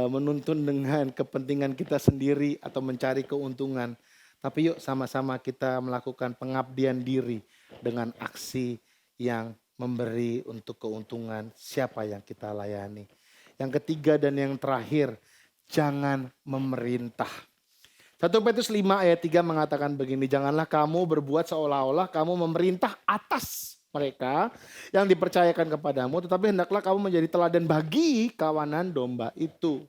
menuntun dengan kepentingan kita sendiri atau mencari keuntungan, tapi yuk sama-sama kita melakukan pengabdian diri dengan aksi yang memberi untuk keuntungan siapa yang kita layani. Yang ketiga dan yang terakhir, jangan memerintah. 1 Petrus 5 ayat 3 mengatakan begini, janganlah kamu berbuat seolah-olah kamu memerintah atas mereka yang dipercayakan kepadamu, tetapi hendaklah kamu menjadi teladan bagi kawanan domba itu.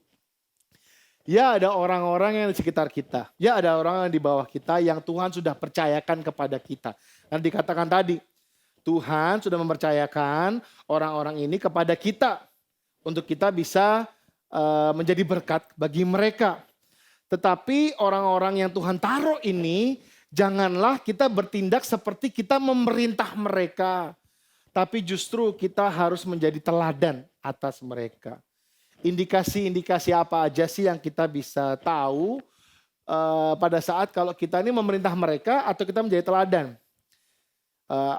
Ya, ada orang-orang yang di sekitar kita. Ya, ada orang yang di bawah kita yang Tuhan sudah percayakan kepada kita. Dan dikatakan tadi, Tuhan sudah mempercayakan orang-orang ini kepada kita. Untuk kita bisa menjadi berkat bagi mereka. Tetapi orang-orang yang Tuhan taruh ini, janganlah kita bertindak seperti kita memerintah mereka. Tapi justru kita harus menjadi teladan atas mereka. Indikasi-indikasi apa aja sih yang kita bisa tahu pada saat kalau kita ini memerintah mereka atau kita menjadi teladan?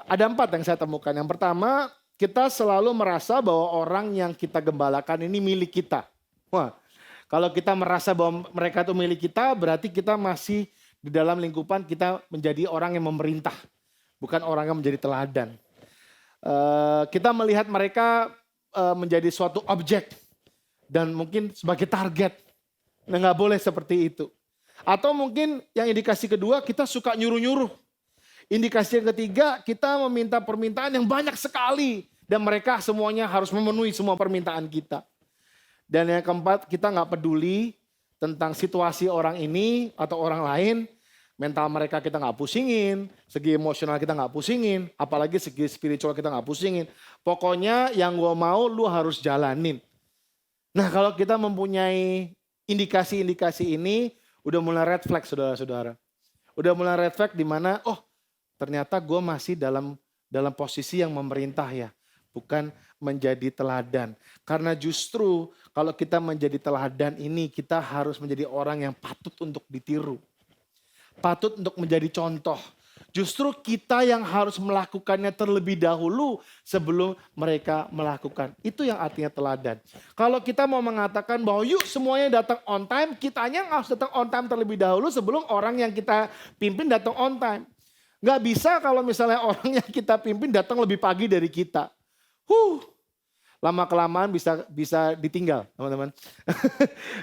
Ada 4 yang saya temukan. Yang pertama, kita selalu merasa bahwa orang yang kita gembalakan ini milik kita. Wah, kalau kita merasa bahwa mereka itu milik kita, berarti kita masih di dalam lingkupan kita menjadi orang yang memerintah, bukan orang yang menjadi teladan. Kita melihat mereka menjadi suatu objek dan mungkin sebagai target. Nah, nggak boleh seperti itu. Atau mungkin yang indikasi kedua, kita suka nyuruh-nyuruh. Indikasi yang ketiga, kita meminta permintaan yang banyak sekali. Dan mereka semuanya harus memenuhi semua permintaan kita. Dan yang keempat, kita nggak peduli tentang situasi orang ini atau orang lain. Mental mereka kita nggak pusingin, segi emosional kita nggak pusingin, apalagi segi spiritual kita nggak pusingin. Pokoknya yang gue mau lu harus jalanin. Nah, kalau kita mempunyai indikasi-indikasi ini, udah mulai red flag saudara-saudara. Udah mulai red flag di mana, oh ternyata gue masih dalam posisi yang memerintah ya. Bukan menjadi teladan. Karena justru kalau kita menjadi teladan ini, kita harus menjadi orang yang patut untuk ditiru. Patut untuk menjadi contoh. Justru kita yang harus melakukannya terlebih dahulu sebelum mereka melakukan. Itu yang artinya teladan. Kalau kita mau mengatakan bahwa yuk semuanya datang on time, kitanya harus datang on time terlebih dahulu sebelum orang yang kita pimpin datang on time. Nggak bisa kalau misalnya orang yang kita pimpin datang lebih pagi dari kita. Lama-kelamaan bisa ditinggal teman-teman.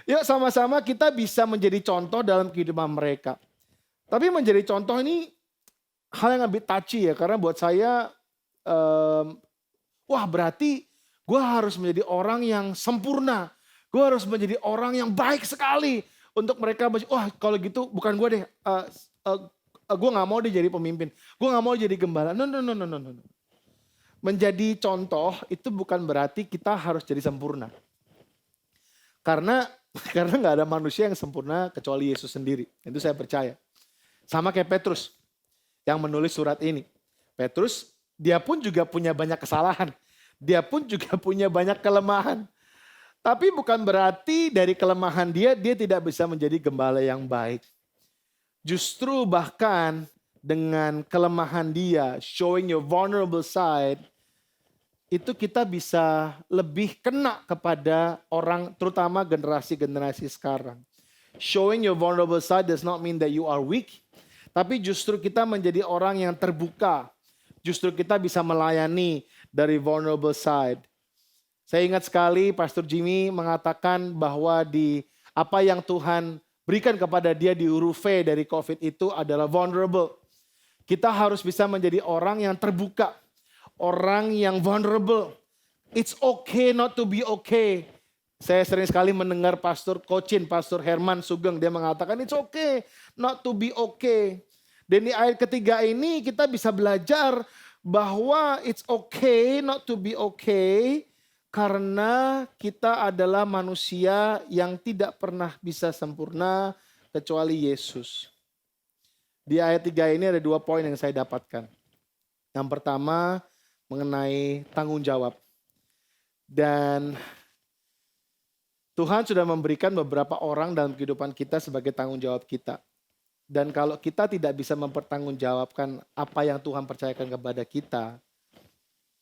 Yuk sama-sama kita bisa menjadi contoh dalam kehidupan mereka. Tapi menjadi contoh ini hal yang lebih touchy ya, karena buat saya, wah berarti gue harus menjadi orang yang sempurna. Gue harus menjadi orang yang baik sekali untuk mereka. Wah kalau gitu bukan gue deh, gue gak mau dia jadi pemimpin. Gue gak mau jadi gembala. No. Menjadi contoh itu bukan berarti kita harus jadi sempurna. Karena gak ada manusia yang sempurna kecuali Yesus sendiri. Itu saya percaya. Sama kayak Petrus yang menulis surat ini. Petrus, dia pun juga punya banyak kesalahan. Dia pun juga punya banyak kelemahan. Tapi bukan berarti dari kelemahan dia tidak bisa menjadi gembala yang baik. Justru bahkan dengan kelemahan dia, showing your vulnerable side, itu kita bisa lebih kena kepada orang, terutama generasi-generasi sekarang. Showing your vulnerable side does not mean that you are weak. Tapi justru kita menjadi orang yang terbuka. Justru kita bisa melayani dari vulnerable side. Saya ingat sekali Pastor Jimmy mengatakan bahwa di apa yang Tuhan berikan kepada dia di huruf V dari COVID itu adalah vulnerable. Kita harus bisa menjadi orang yang terbuka. Orang yang vulnerable. It's okay not to be okay. Saya sering sekali mendengar Pastor Kocin, Pastor Herman Sugeng, dia mengatakan it's okay not to be okay. Dan di ayat ketiga ini kita bisa belajar bahwa it's okay not to be okay karena kita adalah manusia yang tidak pernah bisa sempurna kecuali Yesus. Di ayat 3 ini ada 2 poin yang saya dapatkan. Yang pertama mengenai tanggung jawab. Dan Tuhan sudah memberikan beberapa orang dalam kehidupan kita sebagai tanggung jawab kita. Dan kalau kita tidak bisa mempertanggungjawabkan apa yang Tuhan percayakan kepada kita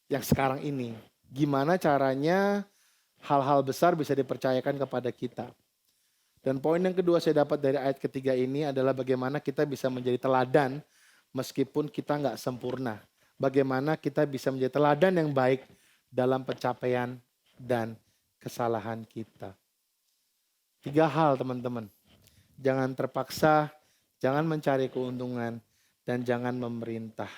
yang sekarang ini, gimana caranya hal-hal besar bisa dipercayakan kepada kita. Dan poin yang kedua saya dapat dari ayat ketiga ini adalah bagaimana kita bisa menjadi teladan meskipun kita nggak sempurna. Bagaimana kita bisa menjadi teladan yang baik dalam pencapaian dan kesalahan kita. 3 hal teman-teman. Jangan terpaksa, jangan mencari keuntungan, dan jangan memerintah.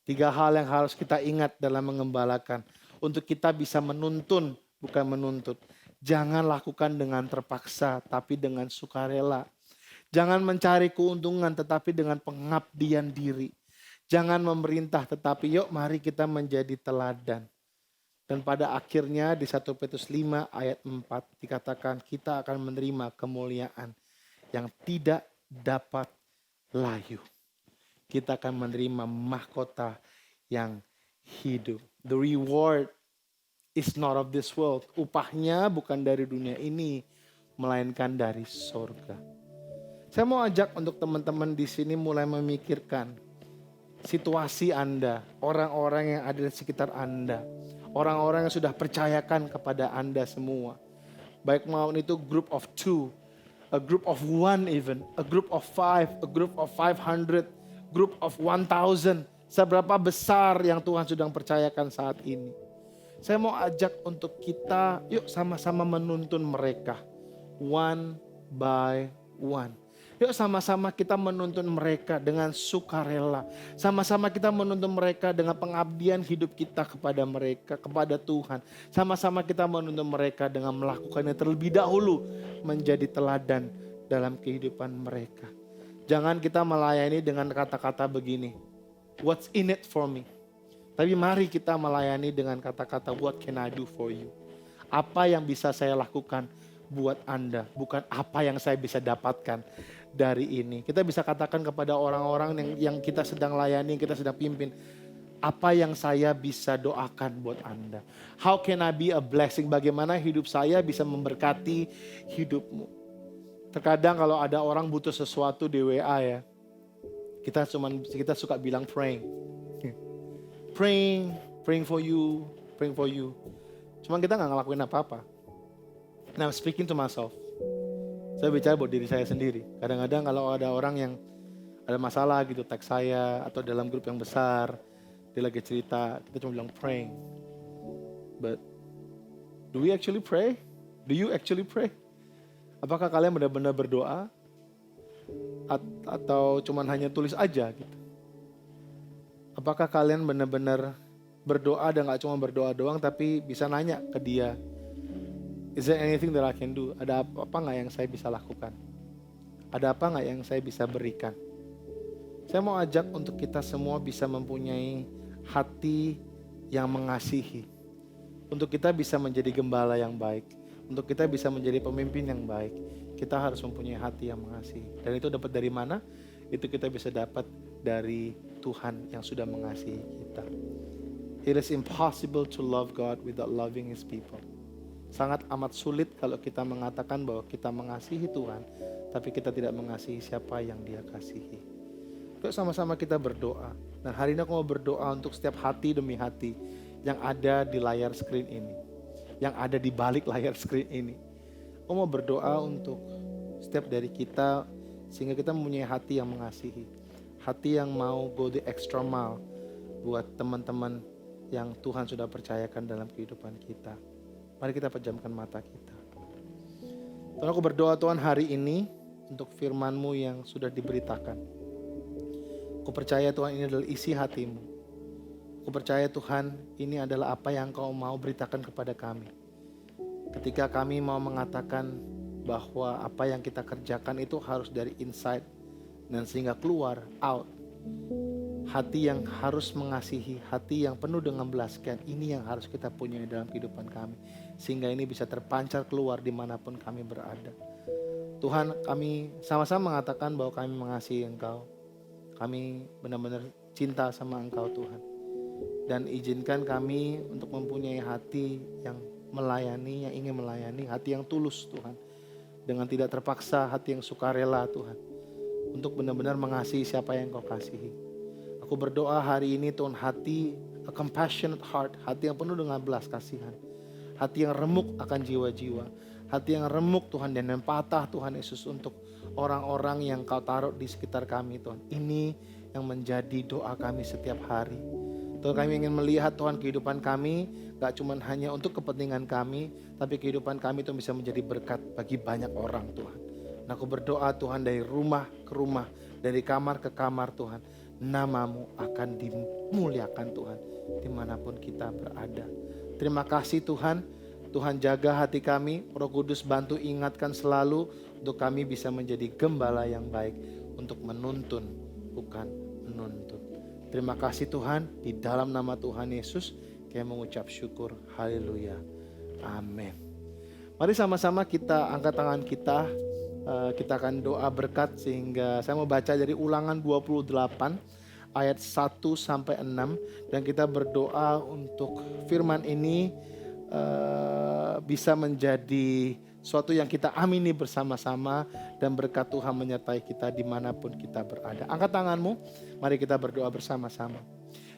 3 hal yang harus kita ingat dalam mengembalakan. Untuk kita bisa menuntun, bukan menuntut. Jangan lakukan dengan terpaksa, tapi dengan sukarela. Jangan mencari keuntungan, tetapi dengan pengabdian diri. Jangan memerintah, tetapi yuk mari kita menjadi teladan. Dan pada akhirnya di 1 Petrus 5 ayat 4 dikatakan kita akan menerima kemuliaan yang tidak dapat layu. Kita akan menerima mahkota yang hidup. The reward is not of this world. Upahnya bukan dari dunia ini, melainkan dari sorga. Saya mau ajak untuk teman-teman di sini mulai memikirkan situasi Anda, orang-orang yang ada di sekitar Anda, orang-orang yang sudah percayakan kepada Anda semua. Baik mau itu group of 2, a group of 1 even, a group of 5, a group of 500, group of 1,000. Seberapa besar yang Tuhan sedang percayakan saat ini. Saya mau ajak untuk kita, yuk sama-sama menuntun mereka. One by one. Yuk sama-sama kita menuntun mereka dengan sukarela. Sama-sama kita menuntun mereka dengan pengabdian hidup kita kepada mereka, kepada Tuhan. Sama-sama kita menuntun mereka dengan melakukannya terlebih dahulu menjadi teladan dalam kehidupan mereka. Jangan kita melayani dengan kata-kata begini, what's in it for me? Tapi mari kita melayani dengan kata-kata, what can I do for you? Apa yang bisa saya lakukan buat Anda, bukan apa yang saya bisa dapatkan dari ini. Kita bisa katakan kepada orang-orang yang kita sedang layani, yang kita sedang pimpin, apa yang saya bisa doakan buat Anda. How can I be a blessing? Bagaimana hidup saya bisa memberkati hidupmu. Terkadang kalau ada orang butuh sesuatu di WA ya, kita suka bilang praying. Praying for you. Cuman kita nggak ngelakuin apa-apa. Now speaking to myself, saya bicara buat diri saya sendiri. Kadang-kadang kalau ada orang yang ada masalah gitu, tag saya atau dalam grup yang besar, dia lagi cerita, kita cuma bilang praying. But do we actually pray? Do you actually pray? Apakah kalian benar-benar berdoa? Atau cuma hanya tulis aja gitu? Apakah kalian benar-benar berdoa dan gak cuma berdoa doang tapi bisa nanya ke dia, is there anything that I can do? Ada apa gak yang saya bisa lakukan? Ada apa gak yang saya bisa berikan? Saya mau ajak untuk kita semua bisa mempunyai hati yang mengasihi. Untuk kita bisa menjadi gembala yang baik. Untuk kita bisa menjadi pemimpin yang baik. Kita harus mempunyai hati yang mengasihi. Dan itu dapat dari mana? Itu kita bisa dapat dari Tuhan yang sudah mengasihi kita. It is impossible to love God without loving His people. Sangat amat sulit kalau kita mengatakan bahwa kita mengasihi Tuhan, tapi kita tidak mengasihi siapa yang Dia kasihi. Yuk sama-sama kita berdoa. Dan hari ini aku mau berdoa untuk setiap hati demi hati yang ada di layar screen ini, yang ada di balik layar screen ini. Aku mau berdoa untuk setiap dari kita sehingga kita mempunyai hati yang mengasihi. Hati yang mau go the extra mile buat teman-teman yang Tuhan sudah percayakan dalam kehidupan kita. Mari kita pejamkan mata kita. Tuhan, aku berdoa Tuhan hari ini untuk firman-Mu yang sudah diberitakan. Aku percaya Tuhan ini adalah isi hati-Mu. Aku percaya Tuhan ini adalah apa yang Kau mau beritakan kepada kami. Ketika kami mau mengatakan bahwa apa yang kita kerjakan itu harus dari inside dan sehingga keluar, out. Hati yang harus mengasihi, hati yang penuh dengan belas kasihan, ini yang harus kita punya dalam kehidupan kami. Sehingga ini bisa terpancar keluar dimanapun kami berada. Tuhan, kami sama-sama mengatakan bahwa kami mengasihi Engkau. Kami benar-benar cinta sama Engkau Tuhan. Dan izinkan kami untuk mempunyai hati yang melayani, yang ingin melayani, hati yang tulus Tuhan. Dengan tidak terpaksa, hati yang sukarela Tuhan. Untuk benar-benar mengasihi siapa yang Kau kasihi. Aku berdoa hari ini Tuhan, hati, a compassionate heart, hati yang penuh dengan belas kasihan. Hati yang remuk akan jiwa-jiwa. Hati yang remuk Tuhan dan empatah Tuhan Yesus untuk orang-orang yang Kau taruh di sekitar kami Tuhan. Ini yang menjadi doa kami setiap hari. Tuhan, kami ingin melihat Tuhan kehidupan kami gak cuma hanya untuk kepentingan kami, tapi kehidupan kami itu bisa menjadi berkat bagi banyak orang Tuhan. Nah, aku berdoa Tuhan dari rumah ke rumah, dari kamar ke kamar Tuhan, nama-Mu akan dimuliakan Tuhan dimanapun kita berada. Terima kasih Tuhan, Tuhan jaga hati kami, Roh Kudus bantu ingatkan selalu untuk kami bisa menjadi gembala yang baik untuk menuntun, bukan menuntut. Terima kasih Tuhan, di dalam nama Tuhan Yesus kami mengucap syukur. Haleluya. Amin. Mari sama-sama kita angkat tangan kita. Kita akan doa berkat, sehingga saya mau baca dari Ulangan 28 ayat 1 sampai 6 dan kita berdoa untuk firman ini bisa menjadi suatu yang kita amini bersama-sama dan berkat Tuhan menyertai kita dimanapun kita berada. Angkat tanganmu, mari kita berdoa bersama-sama.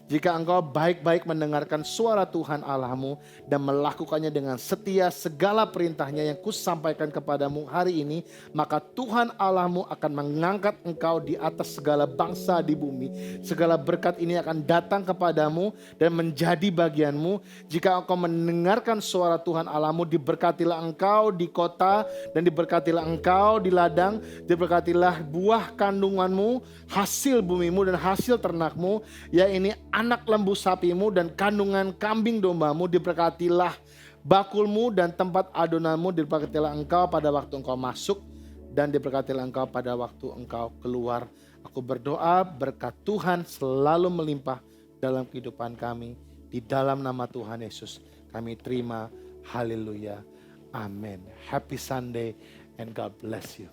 Jika engkau baik-baik mendengarkan suara Tuhan Allahmu dan melakukannya dengan setia segala perintahnya yang kusampaikan kepadamu hari ini, maka Tuhan Allahmu akan mengangkat engkau di atas segala bangsa di bumi. Segala berkat ini akan datang kepadamu dan menjadi bagianmu. Jika engkau mendengarkan suara Tuhan Allahmu, diberkatilah engkau di kota dan diberkatilah engkau di ladang. Diberkatilah buah kandunganmu, hasil bumimu dan hasil ternakmu, yaitu anak lembu sapimu dan kandungan kambing dombamu. Diberkatilah bakulmu dan tempat adonanmu. Diberkatilah engkau pada waktu engkau masuk dan diberkatilah engkau pada waktu engkau keluar. Aku berdoa berkat Tuhan selalu melimpah dalam kehidupan kami. Di dalam nama Tuhan Yesus kami terima. Haleluya. Amin. Happy Sunday and God bless you.